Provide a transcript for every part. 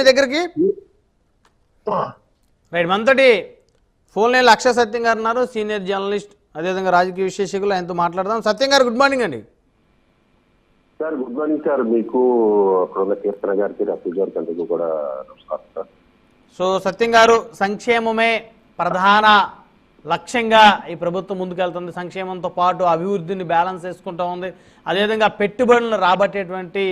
మీ దగ్గరికి రైట్. మనతోటి ఫోన్ లైన్లో అక్షయ సత్యం గారు ఉన్నారు, సీనియర్ జర్నలిస్ట్, అదేవిధంగా రాజకీయ విశ్లేషకులు. ఆయనతో మాట్లాడదాం. సత్యం గారు, గుడ్ మార్నింగ్ అండి. Sir good morning sir. మీకు అక్కడ కీర్తన గారికి, రఫీ గారికి అందరికీ కూడా నమస్కారం సార్. సో సత్యం గారు, సంక్షేమమే ప్రధాన లక్ష్యంగా ఈ ప్రభుత్వం ముందుకెళ్తుంది. సంక్షేమంతో పాటు అభివృద్ధిని బ్యాలెన్స్ చేసుకుంటూ ఉంది. అదేవిధంగా పెట్టుబడులను రాబట్టేటువంటి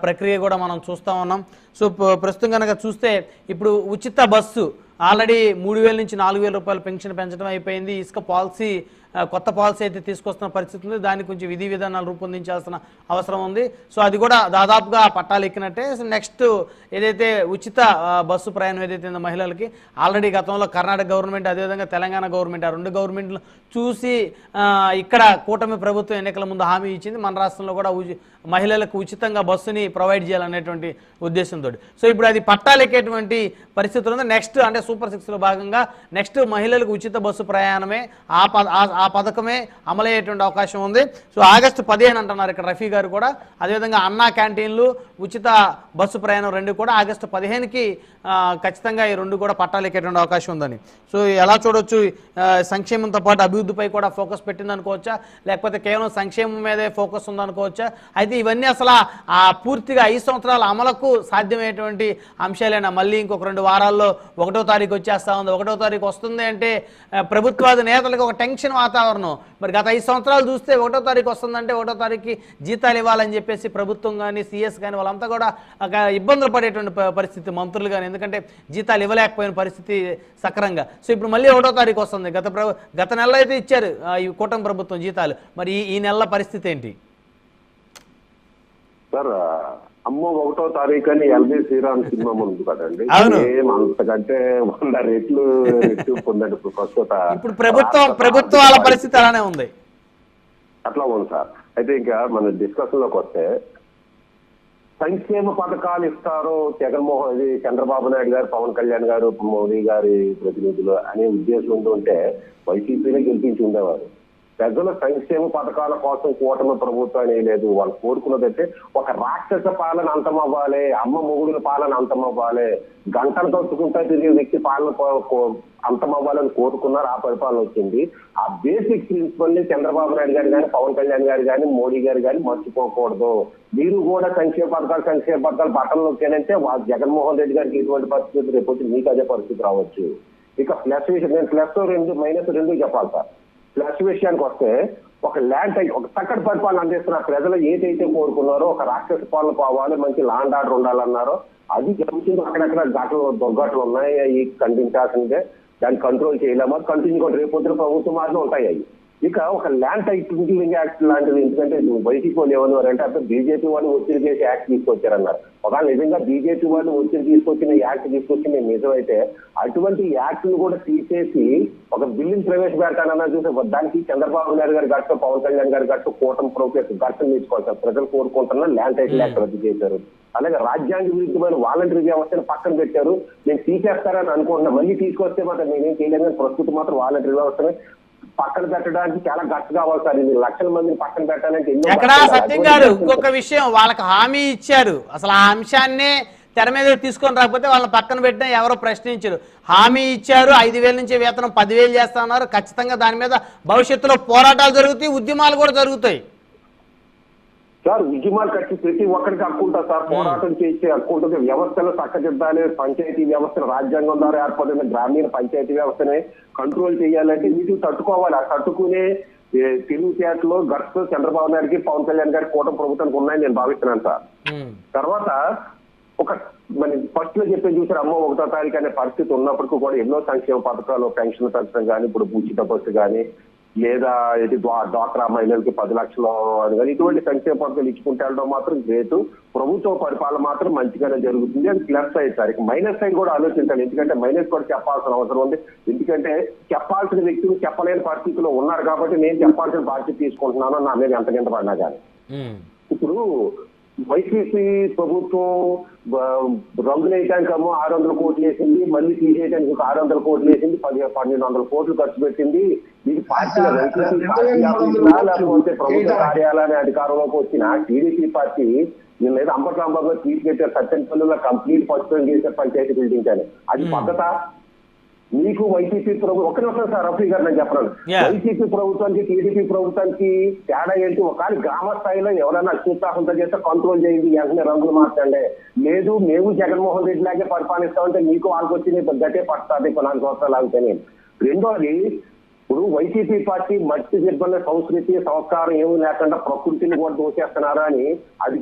ప్రక్రియ కూడా మనం చూస్తూ ఉన్నాం. సో ప్రస్తుతం కనుక చూస్తే ఇప్పుడు ఉచిత బస్సు ఆల్రెడీ 3,000 నుంచి 4,000 రూపాయలు పెన్షన్ పెంచడం అయిపోయింది. ఇసుక పాలసీ కొత్త పాలసీ అయితే తీసుకొస్తున్న పరిస్థితి ఉంది. దానికి కొంచెం విధి విధానాలు రూపొందించాల్సిన అవసరం ఉంది. సో అది కూడా దాదాపుగా పట్టాలు ఎక్కినట్టే. నెక్స్ట్ ఏదైతే ఉచిత బస్సు ప్రయాణం ఏదైతే ఉందో మహిళలకి, ఆల్రెడీ గతంలో కర్ణాటక గవర్నమెంట్, అదేవిధంగా తెలంగాణ గవర్నమెంట్, ఆ రెండు గవర్నమెంట్లు చూసి ఇక్కడ కూటమి ప్రభుత్వం ఎన్నికల ముందు హామీ ఇచ్చింది. మన రాష్ట్రంలో కూడా మహిళలకు ఉచితంగా బస్సుని ప్రొవైడ్ చేయాలనేటువంటి ఉద్దేశంతో. సో ఇప్పుడు అది పట్టాలు ఎక్కేటువంటి పరిస్థితులు ఉంది. నెక్స్ట్ అంటే సూపర్ 6లో భాగంగా నెక్స్ట్ మహిళలకు ఉచిత బస్సు ప్రయాణమే, ఆ పథకమే అమలయ్యేటువంటి అవకాశం ఉంది. సో ఆగస్టు 15 అంటున్నారు ఇక్కడ రఫీ గారు కూడా. అదేవిధంగా అన్నా క్యాంటీన్లు, ఉచిత బస్సు ప్రయాణం రెండు కూడా ఆగస్టు 15కి ఖచ్చితంగా ఈ రెండు కూడా పట్టాలు ఎక్కేటువంటి అవకాశం ఉందని. సో ఎలా చూడొచ్చు? సంక్షేమంతో పాటు అభివృద్ధిపై కూడా ఫోకస్ పెట్టింది అనుకోవచ్చా, లేకపోతే కేవలం సంక్షేమం మీదే ఫోకస్ ఉందనుకోవచ్చా? అయితే ఇవన్నీ అసలు పూర్తిగా 5 సంవత్సరాల అమలుకు సాధ్యమయ్యేటువంటి అంశాలేనా? మళ్ళీ ఇంకొక 2 వారాల్లో 1వ తారీఖు వచ్చేస్తా ఉంది. 1వ తారీఖు వస్తుంది అంటే ప్రభుత్వాది నేతలకు ఒక టెన్షన్ వాతావరణం. మరి గత 5 సంవత్సరాలు చూస్తే 1వ తారీఖు వస్తుందంటే 1వ తారీఖుకి జీతాలు ఇవ్వాలని చెప్పేసి ప్రభుత్వం కానీ, సిఎస్ కానీ వాళ్ళంతా కూడా ఇబ్బందులు పడేటువంటి పరిస్థితి, మంత్రులు కానీ, ఎందుకంటే జీతాలు ఇవ్వలేకపోయిన పరిస్థితి సక్రంగా. సో ఇప్పుడు మళ్ళీ 1వ తారీఖు వస్తుంది. గత నెలలో అయితే ఇచ్చారు ఈ కూటమి ప్రభుత్వం జీతాలు. మరి ఈ నెలల పరిస్థితి ఏంటి సార్? అమ్మ 1వ తారీఖు అని ఎల్బీ శ్రీరామ్ సినిమా ఉంది కదండి, ఏం అంతకంటే 100 రెట్లు పొందండి ప్రస్తుత. ఇప్పుడు ప్రభుత్వాల పరిస్థితి అలానే ఉంది. అట్లా ఉంది సార్. అయితే ఇంకా మన డిస్కషన్ లోకి వస్తే, సంక్షేమ పథకాలు ఇస్తారు చంద్రబాబు నాయుడు గారు, పవన్ కళ్యాణ్ గారు, మోదీ గారి ప్రతినిధులు అనే ఉద్దేశం ఉంటే వైసీపీనే గెలిపించి ఉండేవారు. ప్రజల సంక్షేమ పథకాల కోసం కూటమి ప్రభుత్వం లేదు. వాళ్ళు కోరుకున్నదంటే ఒక రాక్షస పాలన అంతమవ్వాలి, అమ్మ మొగుడుల పాలన అంతమవ్వాలి, గంటలు తొట్టుకుంటా తిరిగే వ్యక్తి పాలన అంతమవ్వాలని కోరుకున్నారు. ఆ పరిపాలన వచ్చింది. ఆ బేసిక్ ప్రిన్సిపల్ ని చంద్రబాబు నాయుడు గారు కానీ, పవన్ కళ్యాణ్ గారు కానీ, మోడీ గారు కానీ మర్చిపోకూడదు. మీరు కూడా సంక్షేమ పథకాలు బట్టలు నొక్కానంటే జగన్మోహన్ రెడ్డి గారికి ఇటువంటి పరిస్థితి రేపు మీకు అదే పరిస్థితి రావచ్చు. ఇక ప్లస్ విషయం, నేను ప్లస్ 2 మైనస్ 2 చెప్పాలి సార్. ప్లస్ విషయానికి వస్తే, ఒక ల్యాండ్ ఒక చక్కటి పరిపాలన అందిస్తున్న ప్రజలు ఏదైతే కోరుకున్నారో, ఒక రాక్షస పాలన పోవాలి, మంచి ల్యాండ్ ఆర్డర్ ఉండాలన్నారో అది జరుగుతుంది. అక్కడక్కడ దుర్ఘటనలు ఉన్నాయి, అవి ఖండించాల్సిందే. దాన్ని కంట్రోల్ చేయలేమో కంటిన్యూ రేపు పొద్దున ప్రభుత్వం మాత్రం ఉంటాయి అవి. ఇక ఒక ల్యాండ్ టైటిలింగ్ యాక్ట్ లాంటిది, ఎందుకంటే వైసీపీ వాళ్ళు ఏమన్నారంటే అంటే బీజేపీ వాళ్ళు ఒత్తిడి చేసి యాక్ట్ తీసుకొచ్చారన్నారు. ఒకవేళ నిజంగా బీజేపీ వాళ్ళు ఒత్తిడి తీసుకొచ్చిన యాక్ట్ తీసుకొచ్చిన నిజమైతే అటువంటి యాక్ట్ ను కూడా తీసేసి ఒక బిల్లుని ప్రవేశపెడతానన్నా చూస్తే దానికి చంద్రబాబు నాయుడు గారి గట్టు, పవన్ కళ్యాణ్ గారి గట్టు, కూటమి ప్రభుత్వం గట్టం తీసుకోవాలి. ప్రజలు కోరుకుంటున్నా ల్యాండ్ టైటిల్ యాక్ట్ రద్దు చేశారు. అలాగే రాజ్యాంగ విరుద్ధమైన వాలంటరీ వ్యవస్థను పక్కన పెట్టారు. నేను తీసేస్తారని అనుకుంటున్నా, మళ్ళీ తీసుకొస్తే మాత్రం నేనేం చేయలేదు. కానీ ప్రస్తుతం మాత్రం వాలంటరీ వ్యవస్థని పక్కన పెట్టడానికి చాలా గట్టు కావాలి సార్. 2 లక్షల మందిని పక్కన పెట్టాలంటే ఎక్కడ సత్యం గారు ఇంకొక విషయం, వాళ్ళకి హామీ ఇచ్చారు. అసలు ఆ అంశాన్ని తెర మీద తీసుకొని రాకపోతే వాళ్ళని పక్కన పెట్టినా ఎవరో ప్రశ్నించారు. హామీ ఇచ్చారు, 5,000 నుంచి వేతనం 10,000 చేస్తున్నారు. ఖచ్చితంగా దాని మీద భవిష్యత్తులో పోరాటాలు జరుగుతాయి, ఉద్యమాలు కూడా జరుగుతాయి సార్. ఉద్యమాలు కట్టి ప్రతి ఒక్కరికి హక్కు ఉంటుంది సార్. పోరాటం చేసే హక్కు ఉంటుంది. వ్యవస్థను చక్కదిద్దాలి, పంచాయతీ వ్యవస్థను రాజ్యాంగం ద్వారా ఏర్పడిన గ్రామీణ పంచాయతీ వ్యవస్థని కంట్రోల్ చేయాలంటే వీటిని తట్టుకోవాలి. ఆ తట్టుకునే తెలివితేటలు గట్స్ చంద్రబాబు నాయుడుకి, పవన్ కళ్యాణ్ గారికి, కూటమి ప్రభుత్వానికి ఉన్నాయని నేను భావిస్తున్నాను సార్. తర్వాత ఒక మన ఫస్ట్ లో చెప్పేది చూసారు, అమ్మ 1వ తారీఖు అనే పరిస్థితి ఉన్నప్పటికీ కూడా ఎన్నో సంక్షేమ పథకాలు, పెన్షన్ పెంచడం కానీ, ఇప్పుడు ఉచిత బస్సు కానీ, లేదా ఇది డ్వాక్రా మహిళలకి 10 లక్షలు అని కానీ ఇటువంటి సంక్షేమ పథకాలు ఇచ్చుకుంటే వెళ్ళడం మాత్రం గ్రేటు. ప్రభుత్వ పరిపాలన మాత్రం మంచిగానే జరుగుతుంది. అది plus side sir. Minus side కూడా ఆలోచించాలి, ఎందుకంటే మైనస్ కూడా చెప్పాల్సిన అవసరం ఉంది. ఎందుకంటే చెప్పాల్సిన వ్యక్తులు చెప్పలేని పరిస్థితిలో ఉన్నారు కాబట్టి నేను చెప్పాల్సిన బాధ్యత తీసుకుంటున్నాను నా మీద ఎంతకింత పడినా కానీ. ఇప్పుడు వైసీపీ ప్రభుత్వం రంగులేయటానికి 600 కోట్లు వేసింది, మళ్ళీ తీసేయడానికి 600 కోట్లు వేసింది, 1,200 కోట్లు ఖర్చు పెట్టింది. ఇది పార్టీ లేకపోతే ప్రభుత్వ కార్యాలయాన్ని అధికారంలోకి వచ్చిన టీడీపీ పార్టీ నేను లేదా అంబటరాంబాబు గారు ట్వీట్ పెట్టారు సత్యనపల్లిలో కంప్లీట్ పట్టుకొని చేశారు పంచాయతీ బిల్డింగ్ అని. అది పద్ధత? మీకు వైసీపీ ప్రభుత్వం ఒక్క నిమిషం సార్ రఫీ గారు నేను చెప్పను. వైసీపీ ప్రభుత్వానికి టీడీపీ ప్రభుత్వానికి తేడా ఏంటి? ఒకవేళ గ్రామ స్థాయిలో ఎవరైనా అత్యుత్సాహంతో చేస్తే కంట్రోల్ చేయండి, వెంటనే రంగులు మార్చండి. లేదు మేము జగన్మోహన్ రెడ్డి లాగే పరిపాలిస్తామంటే మీకు వాళ్ళకి వచ్చి గట్టే పడుతుంది 4 సంవత్సరాలు ఆగితేనే. రెండోది, ఇప్పుడు వైసీపీ పార్టీ మట్టి దిబ్బల సంస్కృతి సంస్కారం ఏమీ లేకుండా ప్రకృతిని కూడా దోచేస్తున్నారా అని అది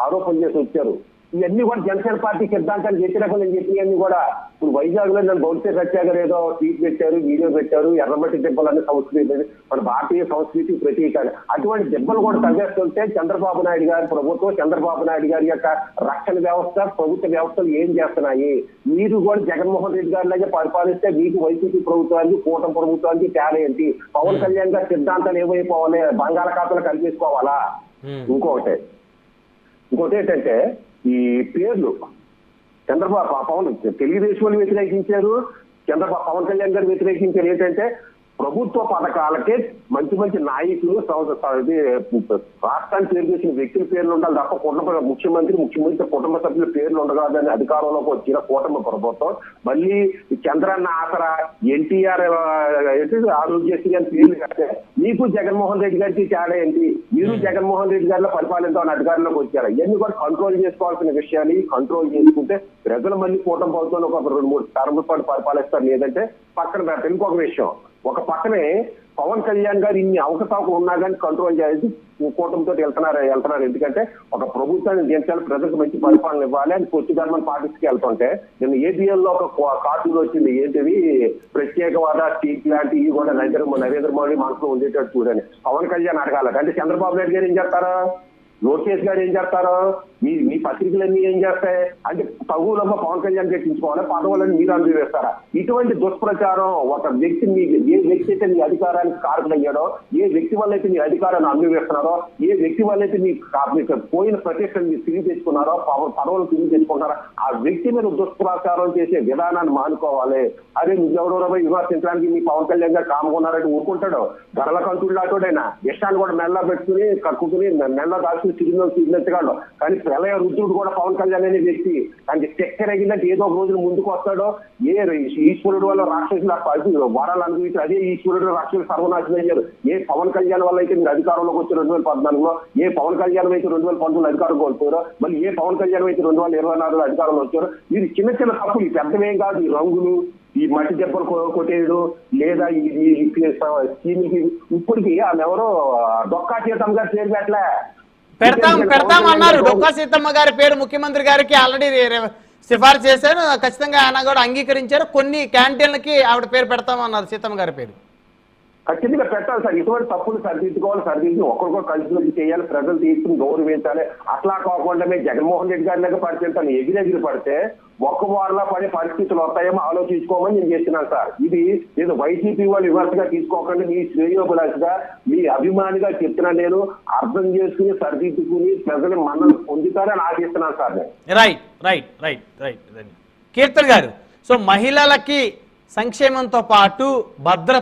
ఆరోపణ చేసి వచ్చారు. ఇవన్నీ కూడా జనసేన పార్టీ సిద్ధాంతానికి వ్యతిరేకం నేను చెప్పినవన్నీ కూడా. ఇప్పుడు వైజాగ్ లో నేను బౌద్ధ సత్యాగ్రహం ఏదో ట్వీట్ పెట్టారు, వీడియో పెట్టారు, ఎర్రమట్టి దెబ్బలన్నీ సంస్కృతి మన భారతీయ సంస్కృతి ప్రతీక. అటువంటి దెబ్బలు కూడా తగ్గేస్తుంటే చంద్రబాబు నాయుడు గారి ప్రభుత్వం, చంద్రబాబు నాయుడు గారి యొక్క రక్షణ వ్యవస్థ, ప్రభుత్వ వ్యవస్థలు ఏం చేస్తున్నాయి? మీరు కూడా జగన్మోహన్ రెడ్డి గారి లాగే పరిపాలిస్తే మీకు వైసీపీ ప్రభుత్వానికి, కూటమి ప్రభుత్వానికి తేడా ఏంటి? పవన్ కళ్యాణ్ గారి సిద్ధాంతాలు ఏమైపోవాలి? బంగాళాఖాతంలో కల్పించుకోవాలా? ఇంకోటి ఏంటంటే ఈ పేర్లు చంద్రబాబు పవన్ తెలుగుదేశం వ్యతిరేకించారు, పవన్ కళ్యాణ్ గారు వ్యతిరేకించారు. ఏంటంటే ప్రభుత్వ పథకాలకే మంచి మంచి నాయకులు రాష్ట్రానికి పేరు చేసిన వ్యక్తుల పేర్లు ఉండాలి తప్ప ముఖ్యమంత్రి కుటుంబ సభ్యుల పేర్లు ఉండగాదని అధికారంలోకి వచ్చిన కూటమి ప్రభుత్వం మళ్ళీ చంద్రన్న ఆసరా, ఎన్టీఆర్ ఆరోగ్యశ్రీ అని పేర్లు కట్టే మీకు జగన్మోహన్ రెడ్డి గారికి తేడా ఏంటి? మీరు జగన్మోహన్ రెడ్డి గారిలో పరిపాలిద్దామని అధికారంలోకి వచ్చారు. ఇవన్నీ కూడా కంట్రోల్ చేసుకోవాల్సిన విషయాలు. కంట్రోల్ చేసుకుంటే ప్రజలు మళ్ళీ కూటమి ప్రభుత్వంలో ఒక 2-3 టర్ముల పాటు పరిపాలిస్తారు. లేదంటే పక్కన పెడతారు. ఇంకొక విషయం, ఒక పక్కనే పవన్ కళ్యాణ్ గారు ఇన్ని అవకతవకలు ఉన్నా కానీ కంట్రోల్ చేసి కూటమితో వెళ్తున్నారు. ఎందుకంటే ఒక ప్రభుత్వాన్ని దించాలి, ప్రజలకు మంచి పరిపాలన ఇవ్వాలి అని కొత్త గవర్నమెంట్ పార్టీస్కి వెళ్తుంటే నేను ఏబిఎల్ లో ఒక కార్టూన్ వచ్చింది. ఏంటివి? ప్రత్యేకవాద స్టీక్ లాంటి ఇవి కూడా నరేంద్ర మోడీ మనసులో ఉండేటట్టు చూడని పవన్ కళ్యాణ్ అడగాలి. అంటే చంద్రబాబు నాయుడు గారు ఏం చేస్తారా, లోకేష్ గారు ఏం చేస్తారో, మీ పత్రికలన్నీ ఏం చేస్తాయి అంటే తగులమ్మ పవన్ కళ్యాణ్ గెలిపించుకోవాలి, పదవులని మీరు అనుభవిస్తారా? ఇటువంటి దుష్ప్రచారం ఒక వ్యక్తి ఏ వ్యక్తి అయితే మీ అధికారానికి కారకులయ్యాడో, ఏ వ్యక్తి వల్ల అయితే మీ అధికారాన్ని అనుభవిస్తున్నారో, ఏ వ్యక్తి వల్ల అయితే మీకు పోయిన ప్రతిష్టను మీరు తిరిగి తెచ్చుకున్నారో, పదవులు తిరిగి తెచ్చుకుంటారో ఆ వ్యక్తి మీద దుష్ప్రచారం చేసే విధానాన్ని మానుకోవాలి. అదే ఎవరెవరో విమర్శించడానికి మీ పవన్ కళ్యాణ్ గారు కాముకున్నారంటే ఊరుకుంటాడు. ధరల కంచుడులాటోడైనా ఇష్టాన్ని కూడా మెల్ల పెట్టుకుని కక్కుకుని మెల్ల దాచుకుని తిరిగినట్టుగాడు. కానీ ప్రళయ రుద్రుడు కూడా పవన్ కళ్యాణ్ అనే వ్యక్తి. దానికి చక్కెర అయిందంటే ఏదో ఒక రోజున ముందుకు వస్తాడో. ఏ ఈశ్వరుడు వల్ల రాక్షసులు వరాలు అనుభవించారు, అదే ఈశ్వరుడు రాక్షసులు సర్వనాశనం అయ్యారు. ఏ పవన్ కళ్యాణ్ వల్ల అయితే మీరు అధికారంలోకి వచ్చి 2014లో, ఏ పవన్ కళ్యాణ్ అయితే 2019 అధికారం కోల్పోయారో, మళ్ళీ ఏ పవన్ కళ్యాణ్ అయితే 2024లో అధికారంలో వచ్చారో. మీరు చిన్న చిన్న తప్పులు, పెద్దమేం కాదు. ఈ రంగులు, ఈ మట్టి దెబ్బలు కొట్టేయడు, లేదా ఈ స్కీమ్కి ఇప్పటికి ఆమె ఎవరో డొక్కా సీతమ్మ గారు పేరు పెడతాం అన్నారు. డొక్కా సీతమ్మ గారి పేరు ముఖ్యమంత్రి గారికి ఆల్రెడీ సిఫార్సు చేశారు. ఖచ్చితంగా ఆయన కూడా అంగీకరించారు. కొన్ని క్యాంటీన్లకి ఆవిడ పేరు పెడతామన్నారు, సీతమ్మ గారి పేరు. ఖచ్చితంగా పెట్టాలి సార్. ఇటువంటి తప్పులు సరిదిద్ది ఒకరికొకరు కలిసి చేయాలి, ప్రజలు తీసుకుని గౌరవించాలి. అట్లా కాకుండా జగన్మోహన్ రెడ్డి గారి దగ్గర పరిస్థితి ఎగిరెగిరి పడితే ఒక్క వారంలో పడే పరిస్థితులు వస్తాయేమో ఆలోచించుకోమని నేను చేస్తున్నాను సార్. ఇది నేను వైసీపీ వాళ్ళు విమర్శగా తీసుకోకుండా మీ శ్రేయోభిలాషగా, మీ అభిమానిగా చెప్తున్నాను. నేను అర్థం చేసుకుని సరిదిద్దుకుని ప్రజలు మన్నలు పొందుతారని ఆశిస్తున్నాను సార్. రైట్ కీర్తన్ గారు, సో మహిళలకి సంక్షేమంతో పాటు భద్రత